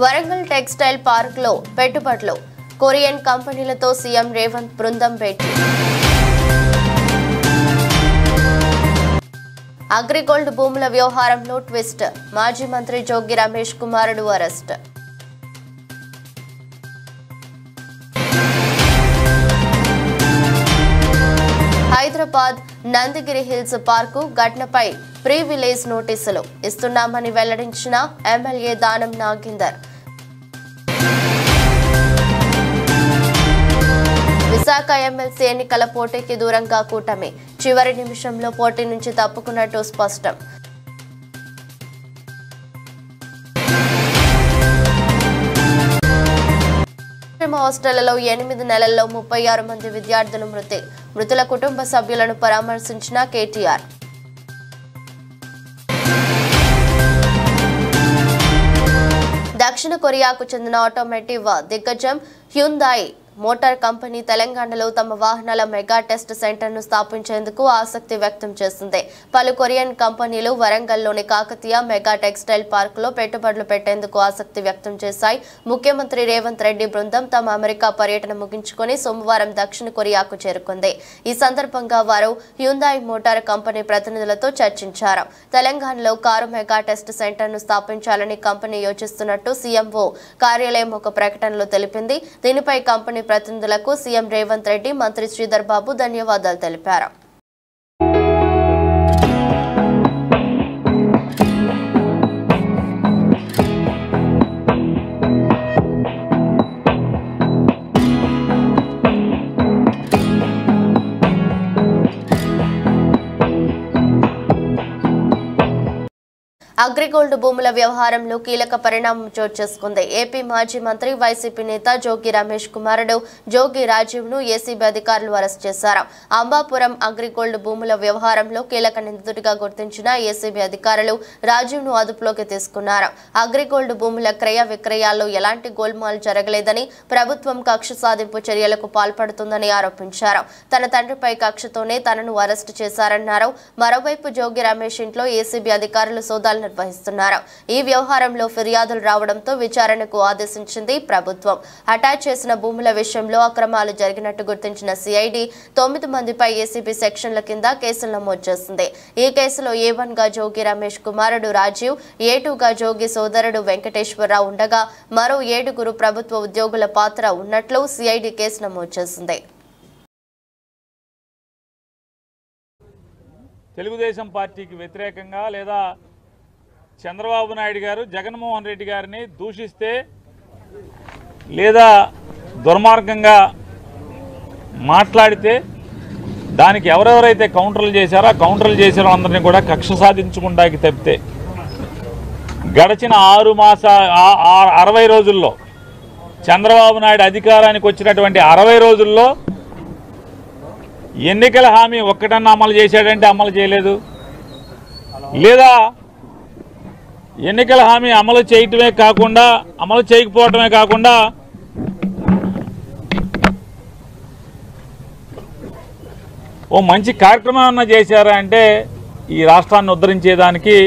Warangal textile park లో పెట్టుబడులు Korean కంపెనీలతో సీఎం రేవంత్ బృందం భేటీ. అగ్రిగోల్డ్ భూముల వ్యవహారంలో ట్విస్ట్, మాజీ మంత్రి జోగి రమేష్ కుమారుడు arrest. Hyderabad Nandigiri hills park ఘటనపై ప్రీ విలేజ్ నోటీసులు ఇస్తున్నామని వెల్లడించిన ఎమ్మెల్యే దానం నాగేందర్. విశాఖ ఎమ్మెల్సీ ఎన్నికల పోటీకి దూరంగా కూటమి, చివరి నిమిషంలో పోటీ నుంచి తప్పుకున్నట్టు స్పష్టం. హాస్టళ్లలో 8 నెలల్లో 36 మంది విద్యార్థులు మృతి, మృతుల కుటుంబ సభ్యులను పరామర్శించిన కేటీఆర్. దక్షిణ కొరియాకు చెందిన ఆటోమోటివ్ దిగ్గజం హ్యుందాయ్ మోటార్ కంపెనీ తెలంగాణలో తమ వాహనాల మెగా టెస్ట్ సెంటర్ను స్థాపించేందుకు ఆసక్తి వ్యక్తం చేసింది. పలు కొరియన్ కంపెనీలు వరంగల్లోని కాకతీయ మెగా టెక్స్టైల్ పార్కులో పెట్టుబడులు పెట్టేందుకు ఆసక్తి వ్యక్తం చేశాయి. ముఖ్యమంత్రి రేవంత్ రెడ్డి బృందం తమ అమెరికా పర్యటన ముగించుకొని సోమవారం దక్షిణ కొరియాకు చేరుకుంది. ఈ సందర్భంగా వారు హ్యుందాయ్ మోటార్ కంపెనీ ప్రతినిధులతో చర్చించారు. తెలంగాణలో కారు మెగా టెస్ట్ సెంటర్ను స్థాపించాలని కంపెనీ యోచిస్తున్నట్టు సీఎంఓ కార్యాలయం ఒక ప్రకటనలో తెలిపింది. దీనిపై కంపెనీ ప్రతినిధులకు సీఎం రేవంత్ రెడ్డి, మంత్రి శ్రీధర్ బాబు ధన్యవాదాలు తెలిపారు. అగ్రిగోల్డ్ భూముల వ్యవహారంలో కీలక పరిణామం చోటు చేసుకుంది. ఏపీ మాజీ మంత్రి, వైసీపీ నేత జోగి రమేష్ కుమారుడు జోగి రాజీవ్ ను ఏసీబీ అధికారులు అరెస్ట్ చేశారు. అంబాపురం అగ్రిగోల్డ్ భూముల వ్యవహారంలో కీలక నిందితుడిగా గుర్తించిన ఏసీబీ అధికారులు రాజీవ్ ను అదుపులోకి తీసుకున్నారు. అగ్రిగోల్డ్ భూముల క్రయ విక్రయాల్లో ఎలాంటి గోల్మాల్ జరగలేదని, ప్రభుత్వం కక్ష సాధింపు చర్యలకు పాల్పడుతుందని ఆరోపించారు. తన తండ్రిపై కక్షతోనే తనను అరెస్టు చేశారన్నారు. మరోవైపు జోగి రమేష్ ఇంట్లో ఏసీబీ అధికారులు సోదాలు నిర్వహిస్తున్నారు. ఈ వ్యవహారంలో ఫిర్యాదులు రావడంతో విచారణకు ఆదేశించింది ప్రభుత్వం. అటాచ్ చేసిన భూముల విషయంలో అక్రమాలు జరిగినట్టు గుర్తించిన సిఐడి 9 మందిపై ఏసీబీ సెక్షన్ల కింద కేసులు నమోదు చేసింది. ఈ కేసులో A1 గా జోగి రమేష్ కుమారుడు రాజీవ్, A2 గా జోగి సోదరుడు వెంకటేశ్వరరావు ఉండగా మరో 7 ప్రభుత్వ ఉద్యోగుల పాత్ర ఉన్నట్లు సిఐడి కేసు నమోదు చేసింది. తెలుగుదేశం పార్టీకి వ్యతిరేకంగా లేదా చంద్రబాబు నాయుడు గారు జగన్మోహన్ రెడ్డి గారిని దూషిస్తే లేదా దుర్మార్గంగా మాట్లాడితే దానికి ఎవరెవరైతే కౌంటర్లు చేశారో ఆ కౌంటర్లు చేసిన అందరినీ కూడా కక్ష సాధించుకుంటాకి తప్పితే గడిచిన 60 రోజుల్లో చంద్రబాబు నాయుడు అధికారానికి వచ్చినటువంటి 60 రోజుల్లో ఎన్నికల హామీ ఒక్కటన్నా అమలు చేశాడంటే అమలు చేయలేదు, లేదా ఎన్నికల హామీ అమలు చేయకపోవటమే కాకుండా ఓ మంచి కార్యక్రమం ఏమన్నా చేశారా అంటే ఈ రాష్ట్రాన్ని ఉద్ధరించేదానికి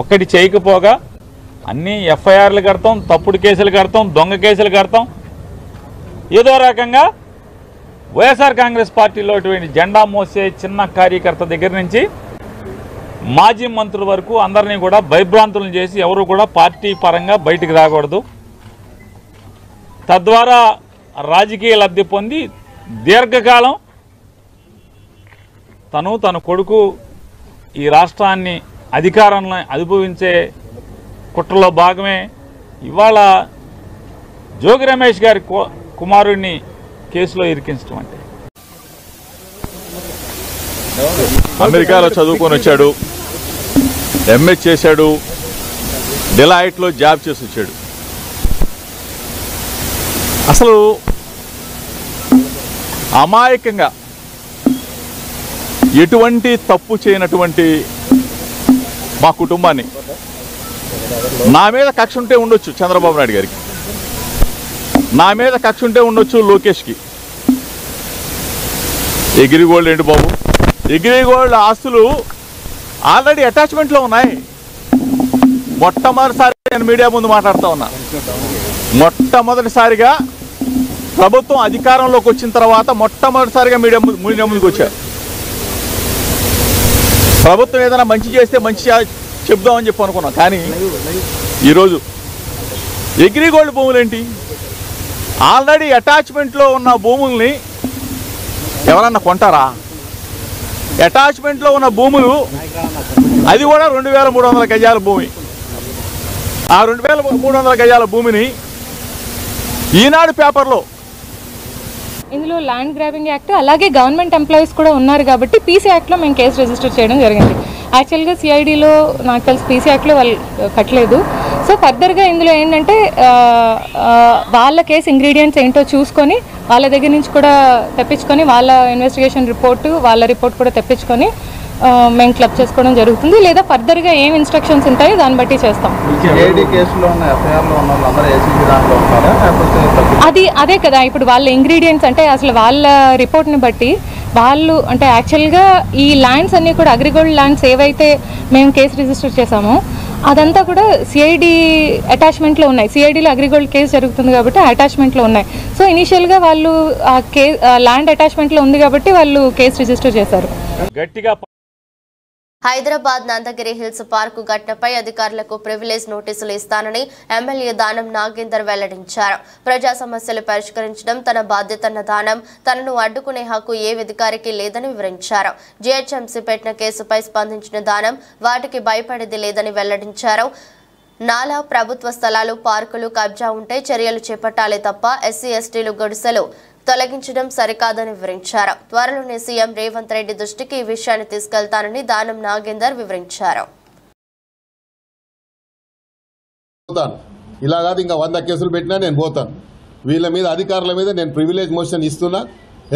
ఒక్కటి చేయకపోగా అన్ని ఎఫ్ఐఆర్లు కడతాం, తప్పుడు కేసులు కడతాం, దొంగ కేసులు కడతాం. ఏదో రకంగా వైఎస్ఆర్ కాంగ్రెస్ పార్టీలో జెండా మోసే చిన్న కార్యకర్త దగ్గర నుంచి మాజీ మంత్రుల వరకు అందరినీ కూడా భయభ్రాంతులను చేసి ఎవరు కూడా పార్టీ పరంగా బయటికి రాకూడదు, తద్వారా రాజకీయ లబ్ధి పొంది దీర్ఘకాలం తన కొడుకు ఈ రాష్ట్రాన్ని అధికారాన్ని అనుభవించే కుట్రలో భాగమే ఇవాళ జోగి రమేష్ గారి కుమారుడిని కేసులో ఇరికించడం. అంటే అమెరికాలో చదువుకొని వచ్చాడు, ఎంఏ చేశాడు, డెలాయిట్లో జాబ్ చేసి వచ్చాడు. అసలు అమాయకంగా ఎటువంటి తప్పు చేయనటువంటి మా కుటుంబాన్ని నా మీద కక్ష ఉంటే ఉండొచ్చు చంద్రబాబు నాయుడు గారికి, నా మీద కక్ష ఉంటే ఉండొచ్చు లోకేష్కి. అగ్రిగోల్డ్ ఏంటి బాబు, అగ్రిగోల్డ్ ఆస్తులు ఆల్రెడీ అటాచ్మెంట్లో ఉన్నాయి. మొట్టమొదటిసారి నేను మీడియా ముందు మాట్లాడుతూ ఉన్నా. మొట్టమొదటిసారిగా ప్రభుత్వం అధికారంలోకి వచ్చిన తర్వాత మొట్టమొదటిసారిగా మీడియా ముందుకు వచ్చారు. ప్రభుత్వం ఏదైనా మంచి చేస్తే మంచి చెప్దామని చెప్పి అనుకున్నాం. కానీ ఈరోజు అగ్రిగోల్డ్ భూములు ఏంటి? ఆల్రెడీ అటాచ్మెంట్లో ఉన్న భూముల్ని ఎవరన్నా కొంటారా? అటాచ్మెంట్లో ఉన్న భూములు అది కూడా 2300 గజాల భూమి. ఆ 2300 గజాల భూమిని ఈనాడు పేపర్లో ఇందులో ల్యాండ్ గ్రాబింగ్ యాక్ట్ అలాగే గవర్నమెంట్ ఎంప్లాయీస్ కూడా ఉన్నారు కాబట్టి పీసీ యాక్ట్లో మేము కేసు రిజిస్టర్ చేయడం జరిగింది. యాక్చువల్గా సిఐడిలో నాకు తెలిసి పీసీ యాక్ట్లో వాళ్ళు కట్టలేదు. సో ఫర్దర్గా ఇందులో ఏంటంటే వాళ్ళ కేసు ఇంగ్రీడియంట్స్ ఏంటో చూసుకొని వాళ్ళ దగ్గర నుంచి కూడా తెప్పించుకొని వాళ్ళ ఇన్వెస్టిగేషన్ రిపోర్టు వాళ్ళ రిపోర్ట్ కూడా తెప్పించుకొని మేము క్లబ్ చేసుకోవడం జరుగుతుంది. లేదా ఫర్దర్గా ఏం ఇన్స్ట్రక్షన్స్ ఉంటాయో దాన్ని బట్టి చేస్తాం. అదే కదా ఇప్పుడు వాళ్ళ ఇంగ్రీడియంట్స్ అంటే అసలు వాళ్ళ రిపోర్ట్ని బట్టి వాళ్ళు అంటే యాక్చువల్గా ఈ ల్యాండ్స్ అన్నీ కూడా అగ్రిగోల్డ్ ల్యాండ్స్ ఏవైతే మేము కేసు రిజిస్టర్ చేసామో అదంతా కూడా సిఐడి అటాచ్మెంట్లో ఉన్నాయి. సిఐడిలో అగ్రిగోల్డ్ కేసు జరుగుతుంది కాబట్టి అటాచ్మెంట్లో ఉన్నాయి. సో ఇనీషియల్గా వాళ్ళు ల్యాండ్ అటాచ్మెంట్లో ఉంది కాబట్టి వాళ్ళు కేసు రిజిస్టర్ చేశారు. గట్టిగా హైదరాబాద్ నందగిరి హిల్స్ పార్కు ఘటనపై అధికారులకు ప్రివిలేజ్ నోటీసులు ఇస్తానని ఎమ్మెల్యే దానం నాగేందర్ వెల్లడించారు. ప్రజా సమస్యలు పరిష్కరించడం తన బాధ్యతన్న దానం తనను అడ్డుకునే హక్కు ఏ అధికారికి లేదని వివరించారు. జీహెచ్ఎంసీ పెట్టిన కేసుపై స్పందించిన దానం వాటికి భయపడేది లేదని వెల్లడించారు. నాలా ప్రభుత్వ స్థలాలు పార్కులు కబ్జా ఉంటే చర్యలు చేపట్టాలే తప్ప ఎస్సీ ఎస్టీలు గుడిసెలు తొలగించడం సరికాదని వివరించారు. త్వరలోనే సీఎం రేవంత్ రెడ్డి దృష్టికి ఈ విషయాన్ని తీసుకెళ్తానని దానం నాగేందర్ వివరించారు. ఇలా కాదు ఇంకా 100 కేసులు పెట్టినా నేను పోతాను. వీళ్ళ మీద అధికారుల మీద నేను ప్రివిలేజ్ మోషన్ ఇస్తున్నా.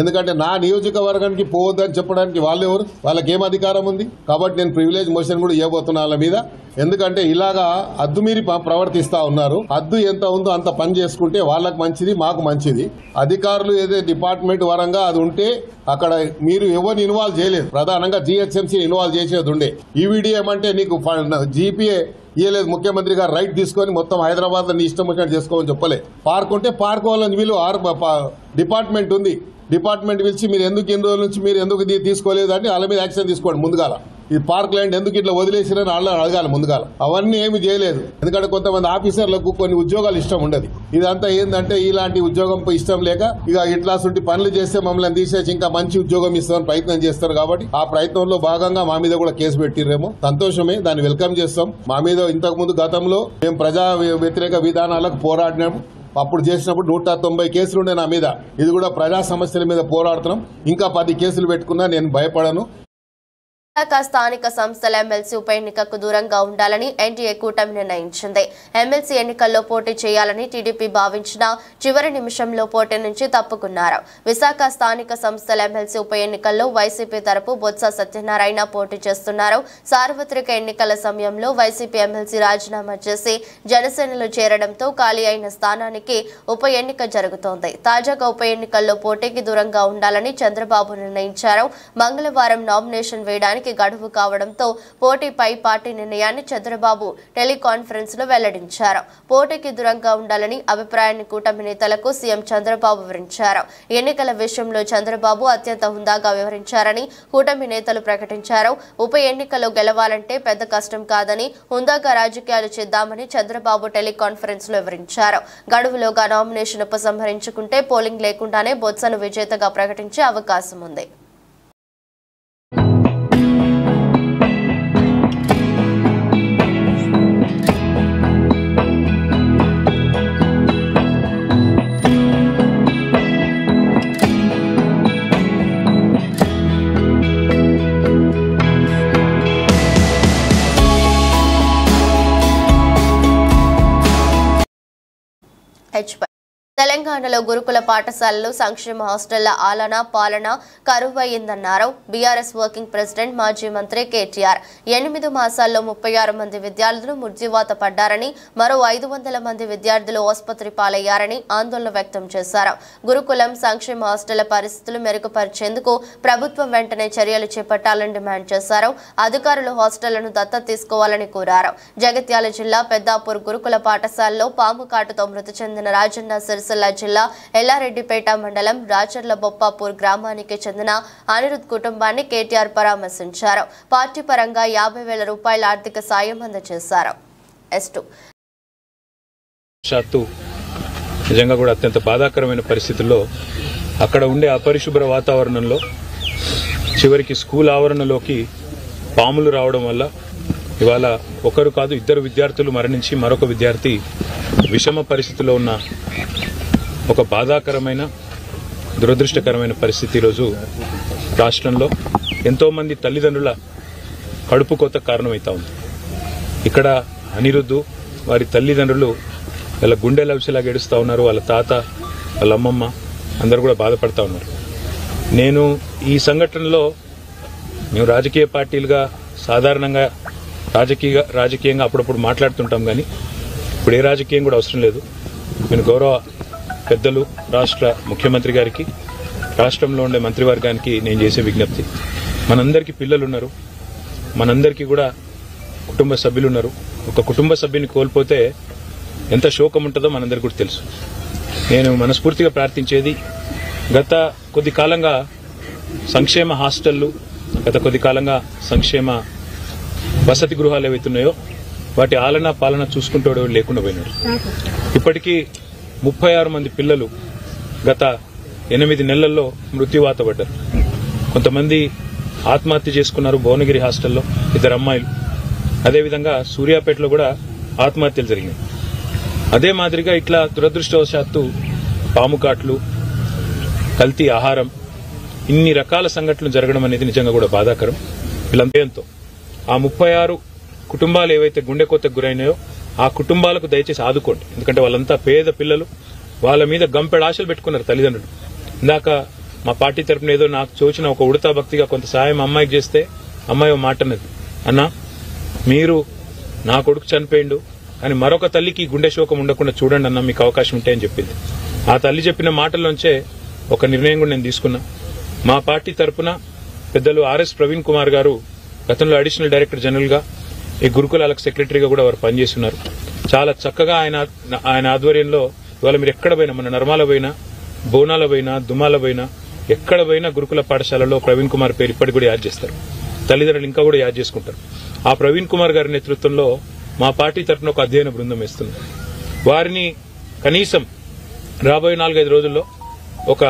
ఎందుకంటే నా నియోజకవర్గానికి పోవద్దని చెప్పడానికి వాళ్ళు ఎవరు? వాళ్ళకి ఏం అధికారం ఉంది? కాబట్టి నేను ప్రివిలేజ్ మోషన్ కూడా ఇవ్వబోతున్నా వాళ్ళ మీద. ఎందుకంటే ఇలాగా అద్దు మీరి ప్రవర్తిస్తా ఉన్నారు. అద్దు ఎంత ఉందో అంత పని చేసుకుంటే వాళ్ళకి మంచిది, మాకు మంచిది. అధికారులు ఏదో డిపార్ట్మెంట్ వరంగా అది ఉంటే అక్కడ మీరు ఎవరిని ఇన్వాల్వ్ చేయలేదు. ప్రధానంగా జీహెచ్ఎంసీ ఇన్వాల్వ్ చేసేది ఉండే. ఈవీడీ ఏమంటే నీకు జీపీఏ ఇయ్యలేదు, ముఖ్యమంత్రి గారు రైట్ తీసుకొని మొత్తం హైదరాబాద్ లో నీ ఇష్టం వచ్చినట్టు చేసుకోమని చెప్పలే. పార్క్ ఉంటే పార్క్ వాళ్ళని వీళ్ళు డిపార్ట్మెంట్ ఉంది, డిపార్ట్మెంట్ పిలిచి మీరు ఎందుకు ఇన్ని రోజుల నుంచి మీరు ఎందుకు తీసుకోలేదు అని వాళ్ళ మీద యాక్షన్ తీసుకోండి. ముందుగాల ఈ పార్క్ ల్యాండ్ ఎందుకు ఇట్లా వదిలేసిరని వాళ్ళని అడగాలి ముందుగాల. అవన్నీ ఏమి చేయలేదు. ఎందుకంటే కొంతమంది ఆఫీసర్లకు కొన్ని ఉద్యోగాలు ఇష్టం ఉండదు. ఇదంతా ఏంటంటే ఇలాంటి ఉద్యోగం ఇష్టం లేక ఇక ఇట్లా పనులు చేస్తే మమ్మల్ని తీసేసి ఇంకా మంచి ఉద్యోగం ఇస్తామని ప్రయత్నం చేస్తారు. కాబట్టి ఆ ప్రయత్నంలో భాగంగా మా మీద కూడా కేసు పెట్టిరేమో, సంతోషమే, దాన్ని వెల్కమ్ చేస్తాం. మా మీద ఇంతకు ముందు గతంలో మేము ప్రజా వ్యతిరేక విధానాలకు పోరాడినాము. అప్పుడు చేసినప్పుడు 190 కేసులు ఉండే నా మీద. ఇది కూడా ప్రజా సమస్యల మీద పోరాడుతున్నాం. ఇంకా 10 కేసులు పెట్టుకున్నా నేను భయపడను. స్థానిక సంస్థల ఎమ్మెల్సీ ఉప ఎన్నికకు దూరంగా ఉండాలని ఎన్డీఏ కూటమి నిర్ణయించింది. ఎమ్మెల్సీ ఎన్నికల్లో పోటీ చేయాలని టీడీపీ భావించిన చివరి నిమిషంలో పోటీ నుంచి తప్పుకున్నారు. విశాఖ స్థానిక సంస్థల ఎమ్మెల్సీ ఉప ఎన్నికల్లో వైసీపీ తరపు బొత్స సత్యనారాయణ పోటీ చేస్తున్నారు. సార్వత్రిక ఎన్నికల సమయంలో వైసీపీ ఎమ్మెల్సీ రాజీనామా చేసి జనసేనలో చేరడంతో ఖాళీ అయిన స్థానానికి ఉప ఎన్నిక జరుగుతోంది. తాజాగా ఉప ఎన్నికల్లో పోటీకి దూరంగా ఉండాలని చంద్రబాబు నిర్ణయించారు. మంగళవారం నామినేషన్ వేయడానికి గడువు కావడంతో పోటీపై పార్టీ నిర్ణయాన్ని చంద్రబాబు టెలికాన్ఫరెన్స్ లో వెల్లడించారు. పోటీకి దూరంగా ఉండాలని అభిప్రాయాన్ని కూటమి నేతలకు సీఎం చంద్రబాబు వివరించారు. ఎన్నికల విషయంలో చంద్రబాబు అత్యంత హుందాగా వ్యవహరించారని కూటమి నేతలు ప్రకటించారు. ఉప ఎన్నికలో గెలవాలంటే పెద్ద కష్టం కాదని, హుందాగా రాజకీయాలు చేద్దామని చంద్రబాబు టెలికాన్ఫరెన్స్ లో వివరించారు. గడువులోగా నామినేషన్ ఉపసంహరించుకుంటే పోలింగ్ లేకుండానే బొత్సను విజేతగా ప్రకటించే అవకాశం ఉంది. H తెలంగాణలో గురుకుల పాఠశాలలు సంక్షేమ హాస్టళ్ల ఆలన పాలన కరువయ్యిందన్నారు బీఆర్ఎస్ వర్కింగ్ ప్రెసిడెంట్ మాజీ మంత్రి కేటీఆర్. 8 మాసాల్లో 36 మంది విద్యార్థులు మృత్యువాత పడ్డారని, మరో 500 మంది విద్యార్థులు ఆసుపత్రి పాలయ్యారని ఆందోళన వ్యక్తం చేశారు. గురుకులం సంక్షేమ హాస్టళ్ల పరిస్థితులు మెరుగుపరిచేందుకు ప్రభుత్వం వెంటనే చర్యలు చేపట్టాలని డిమాండ్ చేశారు. అధికారులు హాస్టళ్లను దత్తత తీసుకోవాలని కోరారు. జగిత్యాల జిల్లా పెద్దాపూర్ గురుకుల పాఠశాలలో పాము కాటుతో మృతి చెందిన రాజన్న సిరిసిల్ల జిల్లా ఎల్లారెడ్డిపేట మండలం రాచర్ల బొప్పాపూర్ గ్రామానికి చెందిన అనిరుద్ కుటుంబాన్ని కేటీఆర్ పరామర్శించారు. పార్టీ పరంగా 50,000 రూపాయల ఆర్థిక సాయం అందజేశారు. నిజంగా కూడా అత్యంత బాధాకరమైన పరిస్థితుల్లో అక్కడ ఉండే అపరిశుభ్ర వాతావరణంలో చివరికి స్కూల్ ఆవరణలోకి పాములు రావడం వల్ల ఇవాళ ఒకరు కాదు 2 విద్యార్థులు మరణించి మరొక విద్యార్థి విషమ పరిస్థితిలో ఉన్న ఒక బాధాకరమైన దురదృష్టకరమైన పరిస్థితి ఈరోజు రాష్ట్రంలో ఎంతోమంది తల్లిదండ్రుల కడుపు కోత కారణమవుతా ఉంది. ఇక్కడ అనిరుద్ధు వారి తల్లిదండ్రులు వాళ్ళ గుండె లవిసిలాగా ఏడుస్తూ ఉన్నారు. వాళ్ళ తాత, వాళ్ళ అమ్మమ్మ అందరూ కూడా బాధపడతా ఉన్నారు. నేను ఈ సంఘటనలో మేము రాజకీయ పార్టీలుగా సాధారణంగా రాజకీయంగా అప్పుడప్పుడు మాట్లాడుతుంటాం, కానీ ఇప్పుడు ఏ రాజకీయం కూడా అవసరం లేదు. నేను గౌరవ పెద్దలు రాష్ట్ర ముఖ్యమంత్రి గారికి, రాష్ట్రంలో ఉండే మంత్రివర్గానికి నేను చేసే విజ్ఞప్తి, మనందరికీ పిల్లలు ఉన్నారు, మనందరికీ కూడా కుటుంబ సభ్యులు ఉన్నారు. ఒక కుటుంబ సభ్యుని కోల్పోతే ఎంత శోకం ఉంటుందో మనందరికీ కూడా తెలుసు. నేను మనస్ఫూర్తిగా ప్రార్థించేది, గత కొద్ది కాలంగా సంక్షేమ హాస్టళ్లు, గత కొద్ది కాలంగా సంక్షేమ వసతి గృహాలు ఏవైతున్నాయో వాటి ఆలన పాలన చూసుకుంటూ లేకుండా పోయినాడు. ఇప్పటికీ 36 మంది పిల్లలు గత 8 నెలల్లో మృత్యువాత పడ్డారు. కొంతమంది ఆత్మహత్య చేసుకున్నారు భువనగిరి హాస్టల్లో, 2 అమ్మాయిలు. అదేవిధంగా సూర్యాపేటలో కూడా ఆత్మహత్యలు జరిగినాయి. అదే మాదిరిగా ఇట్లా దురదృష్టవశాత్తు పాముకాట్లు, కల్తీ ఆహారం, ఇన్ని రకాల సంఘటనలు జరగడం అనేది నిజంగా కూడా బాధాకరం. వీళ్ళంతేంతో ఆ 36 కుటుంబాలు ఏవైతే గుండె కోతకు గురైనాయో ఆ కుటుంబాలకు దయచేసి ఆదుకోండి. ఎందుకంటే వాళ్ళంతా పేద పిల్లలు, వాళ్ళ మీద గంపెడు ఆశలు పెట్టుకున్నారు తల్లిదండ్రులు. ఇందాక మా పార్టీ తరఫున ఏదో నాకు చూచిన ఒక ఉడతా భక్తిగా కొంత సాయం అమ్మాయికి చేస్తే అమ్మాయి మాట అన్నది, అన్నా మీరు నా కొడుకు చనిపోయిండు కానీ మరొక తల్లికి గుండె శోకం ఉండకుండా చూడండి అన్న, మీకు అవకాశం ఉంటాయని చెప్పింది. ఆ తల్లి చెప్పిన మాటల్లోంచే ఒక నిర్ణయం కూడా నేను తీసుకున్నా. మా పార్టీ తరఫున పెద్దలు ఆర్ఎస్ ప్రవీణ్ కుమార్ గారు గతంలో అడిషనల్ డైరెక్టర్ జనరల్ గా ఈ గురుకులాలకు సెక్రటరీగా కూడా వారు పనిచేస్తున్నారు. చాలా చక్కగా ఆయన ఆధ్వర్యంలో ఇవాళ మీరు ఎక్కడ పోయినా, మన నర్మాల పోయినా, బోనాల పోయినా, దుమాల పోయినా, ఎక్కడ పోయినా గురుకుల పాఠశాలలో ప్రవీణ్ కుమార్ పేరు ఇప్పటికి కూడా యాడ్ చేస్తారు. తల్లిదండ్రులు ఇంకా కూడా యాడ్ చేసుకుంటారు. ఆ ప్రవీణ్ కుమార్ గారి నేతృత్వంలో మా పార్టీ తరఫున ఒక అధ్యయన బృందం వేస్తుంది. వారిని కనీసం రాబోయే 4-5 రోజుల్లో ఒక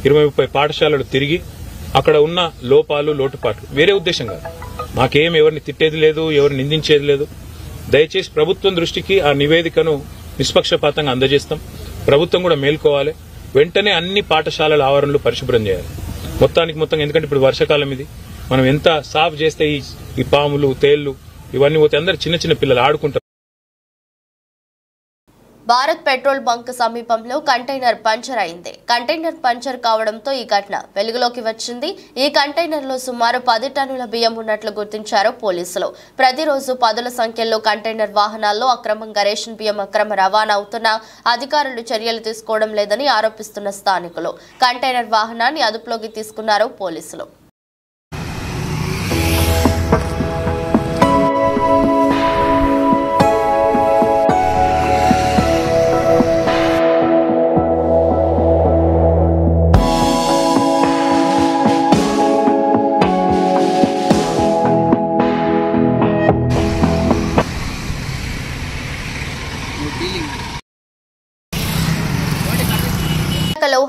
20-30 పాఠశాలలు తిరిగి అక్కడ ఉన్న లోపాలు, లోటుపాట్లు, వేరే ఉద్దేశం కాదు, మాకేం ఎవరిని తిట్టేది లేదు, ఎవరిని నిందించేది లేదు. దయచేసి ప్రభుత్వం దృష్టికి ఆ నివేదికను నిష్పక్షపాతంగా అందజేస్తాం. ప్రభుత్వం కూడా మేల్కోవాలి. వెంటనే అన్ని పాఠశాలల ఆవరణలు పరిశుభ్రం చేయాలి మొత్తం. ఎందుకంటే ఇప్పుడు వర్షాకాలం ఇది, మనం ఎంత సాఫ్ చేస్తే ఈ పాములు, తేళ్లు ఇవన్నీ పోతే అందరు చిన్న పిల్లలు ఆడుకుంటారు. భారత్ పెట్రోల్ బంక్ సమీపంలో కంటైనర్ పంచర్ అయింది. కంటైనర్ పంచర్ కావడంతో ఈ ఘటన వెలుగులోకి వచ్చింది. ఈ కంటైనర్లో సుమారు 10 టన్నుల బియ్యం ఉన్నట్లు గుర్తించారు పోలీసులు. ప్రతిరోజు 10ల సంఖ్యలో కంటైనర్ వాహనాల్లో అక్రమంగా రేషన్ బియ్యం అక్రమ రవాణా అవుతున్నా అధికారులు చర్యలు తీసుకోవడం లేదని ఆరోపిస్తున్న స్థానికులు కంటైనర్ వాహనాన్ని అదుపులోకి తీసుకున్నారు పోలీసులు.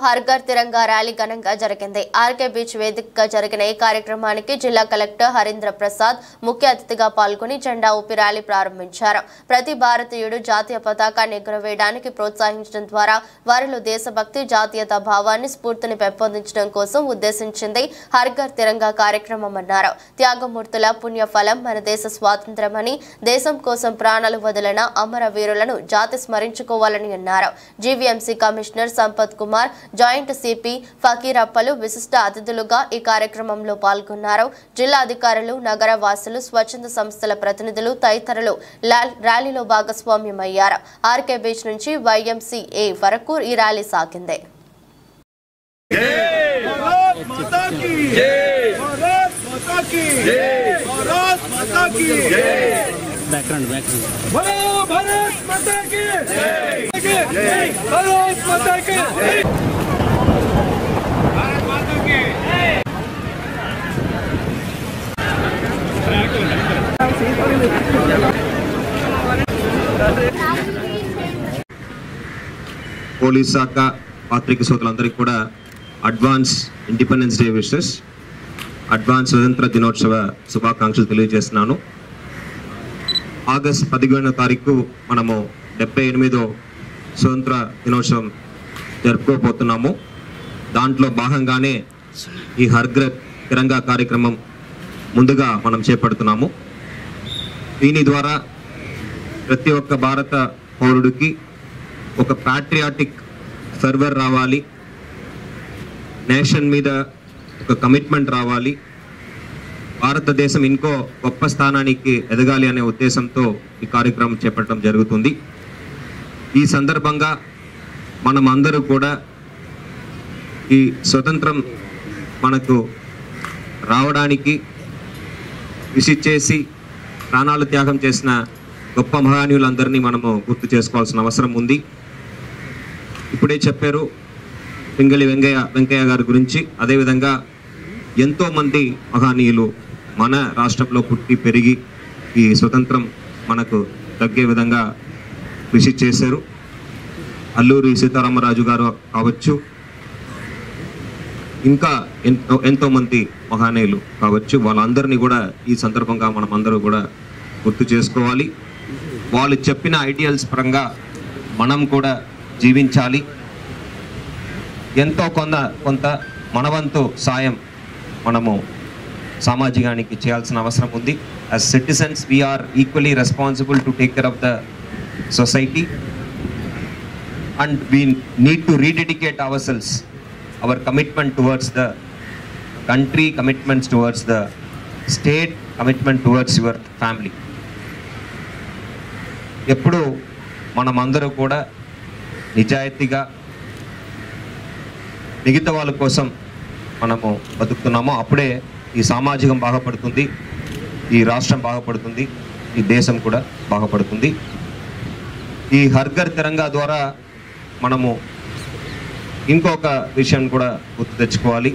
హర్ ఘర్ తిరంగా ర్యాలీ ఘనంగా జరిగింది. ఆర్కే బీచ్ వేదికగా జరిగిన ఈ కార్యక్రమానికి జిల్లా కలెక్టర్ హరీంద్ర ప్రసాద్ ముఖ్య అతిథిగా పాల్గొని జెండా ఊపి ర్యాలీ ప్రారంభించారు. ప్రతి భారతీయుడు జాతీయ పతాకాన్ని ఎగురవేయడానికి ప్రోత్సహించడం ద్వారా వారిలో దేశభక్తి, జాతీయతా భావాన్ని, స్ఫూర్తిని పెంపొందించడం కోసం ఉద్దేశించింది హర్ ఘర్ తిరంగా కార్యక్రమం అన్నారు. త్యాగమూర్తుల పుణ్యఫలం మన దేశ స్వాతంత్ర్యమని, దేశం కోసం ప్రాణాలు వదిలిన అమరవీరులను జాతి స్మరించుకోవాలని అన్నారు. GVMC commissioner Sampath Kumar, joint CP ఫకీరప్పలు విశిష్ట అతిథులుగా ఈ కార్యక్రమంలో పాల్గొన్నారు. జిల్లా అధికారులు, నగర వాసులు, స్వచ్ఛంద సంస్థల ప్రతినిధులు తదితరులు ర్యాలీలో భాగస్వామ్యమయ్యారు. ఆర్కే బీచ్ నుంచి వైఎంసీఏ వరకు ఈ ర్యాలీ సాగింది. పోలీస్ శాఖ పాత్రిక సోదరులందరికీ కూడా advance independence day wishes, advance స్వతంత్ర దినోత్సవ శుభాకాంక్షలు తెలియజేస్తున్నాను. ఆగస్ట్ 15వ తారీఖు మనము 78వ స్వతంత్ర దినోత్సవం జరుపుకోబోతున్నాము. దాంట్లో భాగంగానే ఈ హర్ ఘర్ తిరంగా కార్యక్రమం ముందుగా మనం చేపడుతున్నాము. దీని ద్వారా ప్రతి ఒక్క భారత పౌరుడికి ఒక ప్యాట్రియాటిక్ ఫెర్వర్ రావాలి, నేషన్ మీద ఒక కమిట్మెంట్ రావాలి, భారతదేశం ఇంకో గొప్ప స్థానానికి ఎదగాలి అనే ఉద్దేశంతో ఈ కార్యక్రమం చేపట్టడం జరుగుతుంది. ఈ సందర్భంగా మనం అందరూ కూడా ఈ స్వతంత్రం మనకు రావడానికి కృషి చేసి ప్రాణాలు త్యాగం చేసిన గొప్ప మహనీయులందరినీ మనము గుర్తు చేసుకోవాల్సిన అవసరం ఉంది. ఇప్పుడే చెప్పారు పింగళి వెంకయ్య గారి గురించి. అదేవిధంగా ఎంతోమంది మహనీయులు మన రాష్ట్రంలో పుట్టి పెరిగి ఈ స్వతంత్రం మనకు తగ్గే విధంగా కృషి చేశారు. అల్లూరి సీతారామరాజు గారు కావచ్చు, ఇంకా ఎంతోమంది మహనీయులు కావచ్చు. వాళ్ళందరినీ కూడా ఈ సందర్భంగా మనం అందరూ కూడా గుర్తు చేసుకోవాలి. వాళ్ళు చెప్పిన ఐడియల్స్ పరంగా మనం కూడా జీవించాలి. ఎంతో కొంత మనవంతు సాయం మనము సామాజికానికి చేయాల్సిన అవసరం ఉంది. As citizens we are equally responsible to take care of the society and we need to rededicate ourselves, our commitment towards the country, commitments towards the state, commitment towards your family. ఎప్పుడు మనమందరూ కూడా నిజాయితీగా మిగతా వాళ్ళ కోసం మనము బతుకుతున్నామో అప్పుడే ఈ సమాజం బాగుపడుతుంది, ఈ రాష్ట్రం బాగుపడుతుంది, ఈ దేశం కూడా బాగుపడుతుంది. ఈ హర్ ఘర్ తిరంగా ద్వారా మనము ఇంకొక విషయం కూడా గుర్తు తెచ్చుకోవాలి.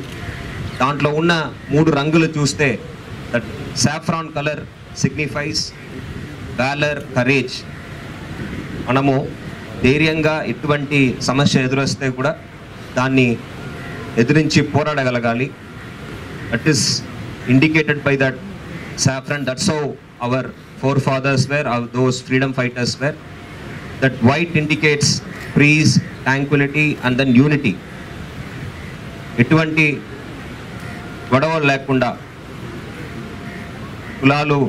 దాంట్లో ఉన్న 3 రంగులు చూస్తే that saffron colour signifies valour, courage. మనము ధైర్యంగా ఎటువంటి సమస్య ఎదురొస్తే కూడా దాన్ని ఎదిరించి పోరాడగలగాలి. That is indicated by that saffron. That's how our forefathers were, those freedom fighters were. That white indicates peace, tranquility and then unity. ఎటువంటి గొడవలు లేకుండా కులాలు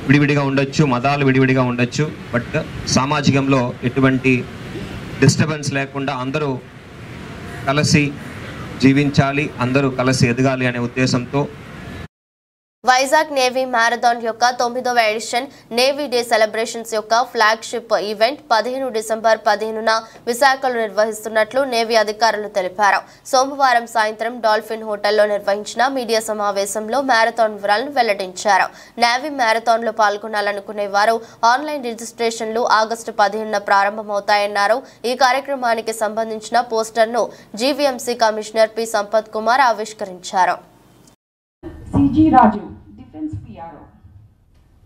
విడివిడిగా ఉండొచ్చు, మతాలు విడివిడిగా ఉండొచ్చు, బట్ సామాజికంలో ఎటువంటి డిస్టర్బెన్స్ లేకుండా అందరూ కలిసి జీవించాలి, అందరూ కలిసి ఎదగాలి అనే ఉద్దేశంతో వైజాగ్ నేవీ మ్యారథాన్ యొక్క 9వ ఎడిషన్ నేవీ డే సెలబ్రేషన్స్ యొక్క ఫ్లాగ్షిప్ ఈవెంట్ 15 డిసెంబర్ 15న విశాఖలో నిర్వహిస్తున్నట్లు నేవీ అధికారులు తెలిపారు. సోమవారం సాయంత్రం డాల్ఫిన్ హోటల్లో నిర్వహించిన మీడియా సమావేశంలో మ్యారథాన్ వివరాలను వెల్లడించారు. నేవీ మ్యారథాన్లో పాల్గొనాలనుకునే వారు ఆన్లైన్ రిజిస్ట్రేషన్లు ఆగస్టు 15న ప్రారంభమవుతాయన్నారు. ఈ కార్యక్రమానికి సంబంధించిన పోస్టర్ను GVMC commissioner P Sampath Kumar ఆవిష్కరించారు. CG Raju, Defense PRO.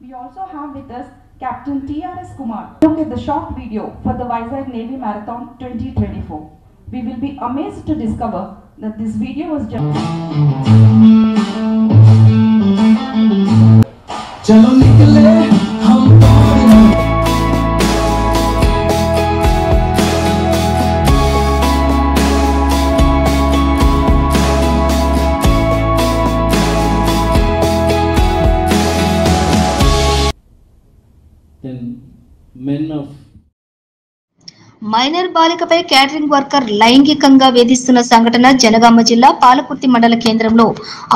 We also have with us Captain TRS Kumar. Look at the short video for the Vizag Navy Marathon 2024. We will be amazed to discover that this video was just चलो निकले हम then men of minor బాలికపై catering worker లైంగికంగా వేధిస్తున్న సంఘటన జనగామ జిల్లా పాలకుర్తి మండల కేంద్రంలో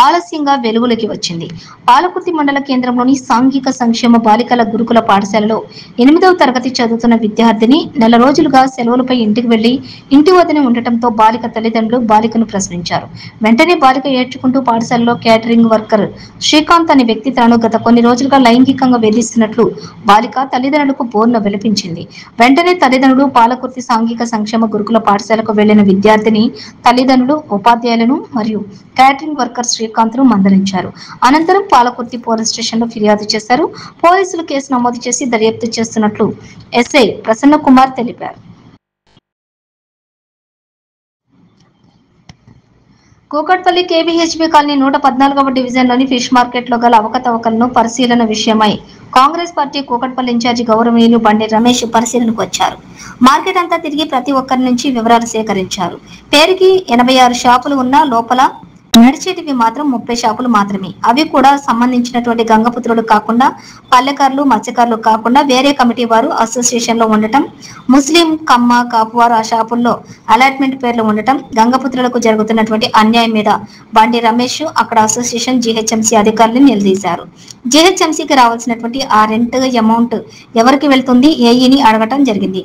ఆలస్యంగా వెలుగులోకి వచ్చింది. పాలకుర్తి మండల కేంద్రంలోని సాంఘిక సంక్షేమ బాలికల గురుకుల పాఠశాలలో 8వ తరగతి చదువుతున్న విద్యార్థిని నెల రోజులుగా సెలవులపై ఇంటికి వెళ్లి ఇంటి వద్దనే ఉండటంతో బాలిక తల్లిదండ్రులు బాలికను ప్రశ్నించారు. వెంటనే బాలిక ఏడ్చుకుంటూ పాఠశాలలో క్యాటరింగ్ వర్కర్ శ్రీకాంత్ అనే వ్యక్తి తనను గత కొన్ని రోజులుగా లైంగికంగా వేధిస్తున్నట్లు బాలిక తల్లిదండ్రులకు బోర్న విలపించింది. వెంటనే తల్లిదండ్రులు పాలకుర్తి సాంఘిక సంక్షేమ గురుకుల పాఠశాలకు వెళ్లిన విద్యార్థిని తల్లిదండ్రులు, ఉపాధ్యాయులను మరియు క్యాటరింగ్ వర్కర్ శ్రీకాంత్ ను మందలించారు. అనంతరం పాలకుర్తి పోలీస్ స్టేషన్ లో ఫిర్యాదు చేశారు. పోలీసులు కేసు నమోదు చేసి దర్యాప్తు చేస్తున్నట్లు ఎస్ఐ ప్రసన్న కుమార్ తెలిపారు. కూకట్పల్లి కేబీహెచ్బీ కాలనీ 114వ డివిజన్లోని ఫిష్ మార్కెట్లో గల అవకతవకలను పరిశీలన విషయమై కాంగ్రెస్ పార్టీ కూకట్పల్లి ఇన్ఛార్జి గౌరవనీయులు బండి రమేష్ పరిశీలనకు వచ్చారు. మార్కెట్ అంతా తిరిగి ప్రతి ఒక్కరి నుంచి వివరాలు సేకరించారు. పేరుకి 86 షాపులు ఉన్నా లోపల నడిచేటివి మాత్రం 30 షాపులు మాత్రమే. అవి కూడా సంబంధించినటువంటి గంగపుత్రులు కాకుండా, పల్లెకారులు, మత్స్యకారులు కాకుండా వేరే కమిటీ వారు అసోసియేషన్ లో ఉండటం, ముస్లిం, కమ్మ, కాపు వారు ఆ షాపుల్లో అలాట్మెంట్ పేర్లు ఉండటం, గంగపుత్రులకు జరుగుతున్నటువంటి అన్యాయం మీద బండి రమేష్ అక్కడ అసోసియేషన్ జీహెచ్ఎంసీ అధికారులను నిలదీశారు. జీహెచ్ఎంసీకి రావాల్సినటువంటి ఆ రెంట్ అమౌంట్ ఎవరికి వెళ్తుంది, ఏఈని అడగటం జరిగింది.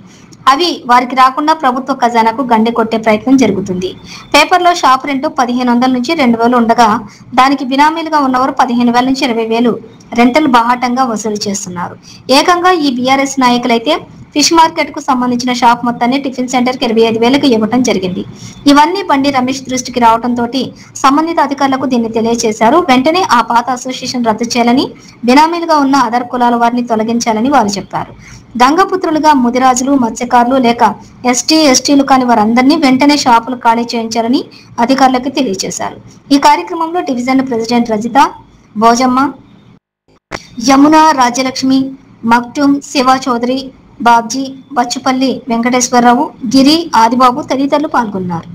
అవి వారికి రాకుండా ప్రభుత్వ ఖజానాకు గండి కొట్టే ప్రయత్నం జరుగుతుంది. పేపర్లో షాప్ రెంట్ 1500 నుంచి 2000 ఉండగా దానికి బినామీలుగా ఉన్నవారు 15,000 నుంచి 20,000 రెంటల్ బాహాటంగా వసూలు చేస్తున్నారు. ఏకంగా ఈ బీఆర్ఎస్ నాయకులైతే ఫిష్ మార్కెట్ కు సంబంధించిన షాప్ మొత్తాన్ని టిఫిన్ సెంటర్ కి 25,000కు ఇవ్వడం జరిగింది. ఇవన్నీ బండి రమేష్ దృష్టికి రావడంతో సంబంధిత అధికారులకు దీన్ని తెలియజేశారు. వెంటనే ఆ పాత అసోసియేషన్ రద్దు చేయాలని, బినామీలుగా ఉన్న అదర్ కులాల వారిని తొలగించాలని వారు చెప్పారు. గంగపుత్రులుగా ముదిరాజులు, మత్స్యకారులు లేక ఎస్టీలు కాని వారందరినీ వెంటనే షాపులు ఖాళీ చేయించాలని అధికారులకు తెలియజేశారు. ఈ కార్యక్రమంలో డివిజన్ ప్రెసిడెంట్ రజిత, భోజమ్మ, యమున, రాజ్యలక్ష్మి, మక్టూమ్, శివ చౌదరి, బాబ్జీ, బచ్చుపల్లి వెంకటేశ్వరరావు, గిరి, ఆదిబాబు తదితరులు పాల్గొన్నారు.